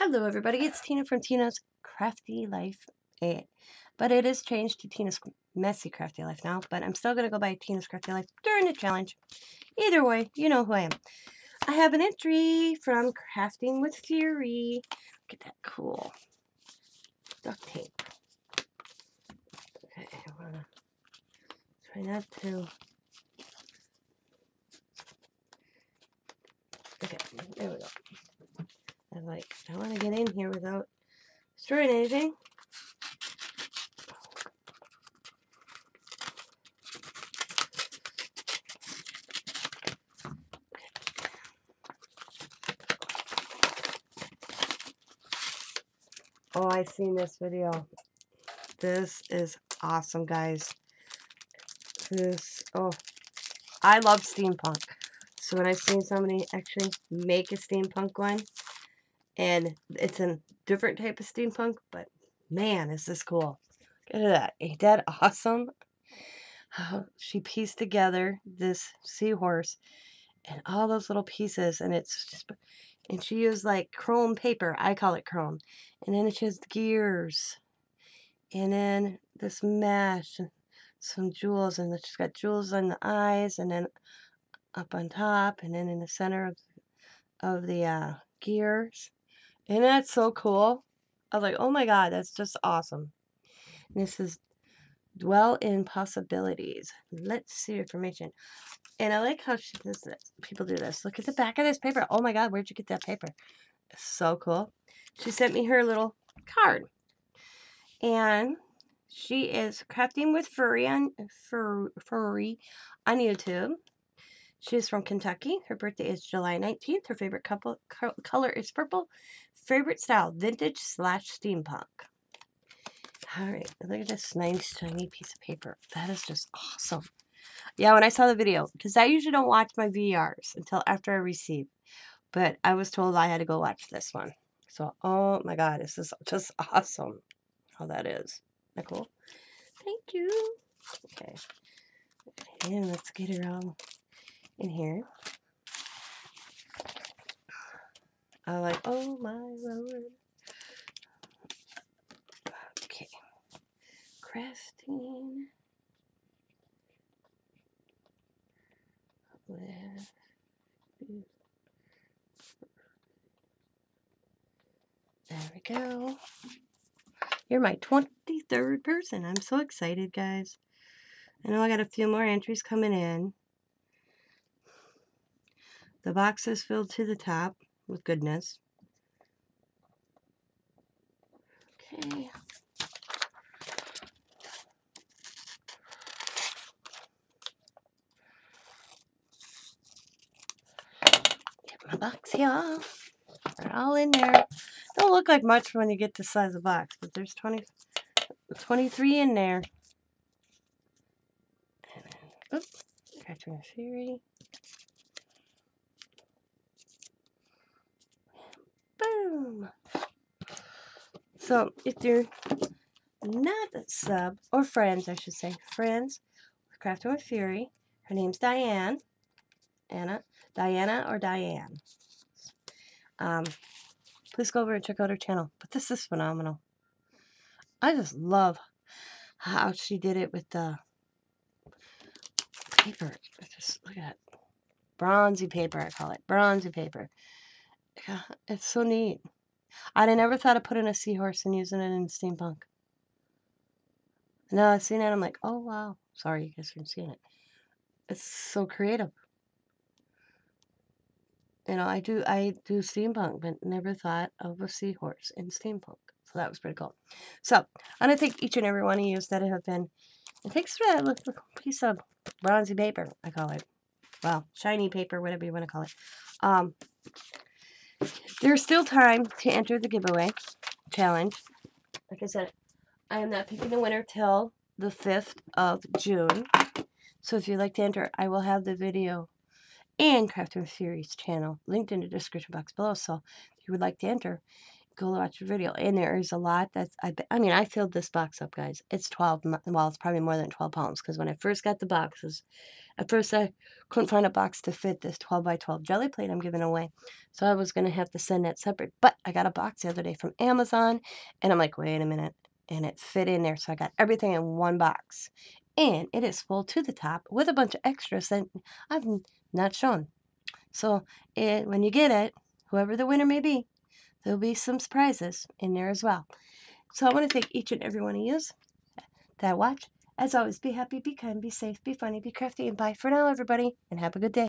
Hello everybody, it's Tina from Tina's Crafty Life. But it is changed to Tina's Messy Crafty Life now, but I'm still going to go by Tina's Crafty Life during the challenge. Either way, you know who I am. I have an entry from Crafting with Fury. Look at that cool duct tape. Okay, I want to try not to... Okay, there we go. I want to get in here without destroying anything. Oh, I've seen this video. This is awesome, guys. I love steampunk. So when I've seen somebody actually make a steampunk one, and it's a different type of steampunk, but man, is this cool. Look at that. Ain't that awesome? How she pieced together this seahorse and all those little pieces, and and she used like chrome paper. I call it chrome. And then she has gears. And then this mesh, and some jewels, and she's got jewels on the eyes, and then up on top, and then in the center of the gears. And that's so cool. I was like, oh my god, that's just awesome. And this is Dwell in Possibilities. Let's see information. And I like how she does this. People do this. Look at the back of this paper. Oh my god, where'd you get that paper? It's so cool. She sent me her little card. And she is Crafting with Furry on YouTube. She's from Kentucky. Her birthday is July 19th. Her favorite color is purple. Favorite style, vintage/steampunk. Alright, look at this nice shiny piece of paper. That is just awesome. Yeah, when I saw the video, because I usually don't watch my VRs until after I receive. But I was told I had to go watch this one. So, oh my god, this is just awesome how that is. Isn't that cool? Thank you. Okay. And let's get her all in here. I like, oh my lord. Okay. Crafting with... There we go. You're my 23rd person. I'm so excited, guys. I know I got a few more entries coming in. The box is filled to the top with goodness. Okay. Get my box here. They're all in there. Don't look like much when you get the size of the box, but there's 23 in there. Oops. Catching a Fury. Boom. So if you're not a sub, or friends, I should say, friends with Crafting with Fury, her name's Diana or Diane. Please go over and check out her channel. But this is phenomenal. I just love how she did it with the paper. Just look at that. Bronzy paper, I call it. Bronzy paper. Yeah, it's so neat. I'd never thought of putting a seahorse and using it in steampunk. No, I've seen it. I'm like, oh wow. Sorry, you guys aren't seeing it. It's so creative. You know, I do steampunk, but never thought of a seahorse in steampunk. So that was pretty cool. So I'm gonna thank each and every one of you that have been. And thanks for that little piece of bronzy paper, I call it. Well, shiny paper, whatever you want to call it. There's still time to enter the giveaway challenge. Like I said, I am not picking the winner till the 5th of June. So if you'd like to enter, I will have the video and Crafting with Fury's channel linked in the description box below. So if you would like to enter, go watch the video. And there is a lot that's, I mean, I filled this box up, guys. It's 12, well, it's probably more than 12 pounds, because when I first got the boxes, at first I couldn't find a box to fit this 12 by 12 jelly plate I'm giving away. So I was going to have to send that separate. But I got a box the other day from Amazon, and I'm like, wait a minute. And it fit in there, so I got everything in one box. And it is full to the top with a bunch of extras that I've not shown. So when you get it, whoever the winner may be, there'll be some surprises in there as well. So I want to thank each and every one of you that watch. As always, be happy, be kind, be safe, be funny, be crafty, and bye for now, everybody, and have a good day.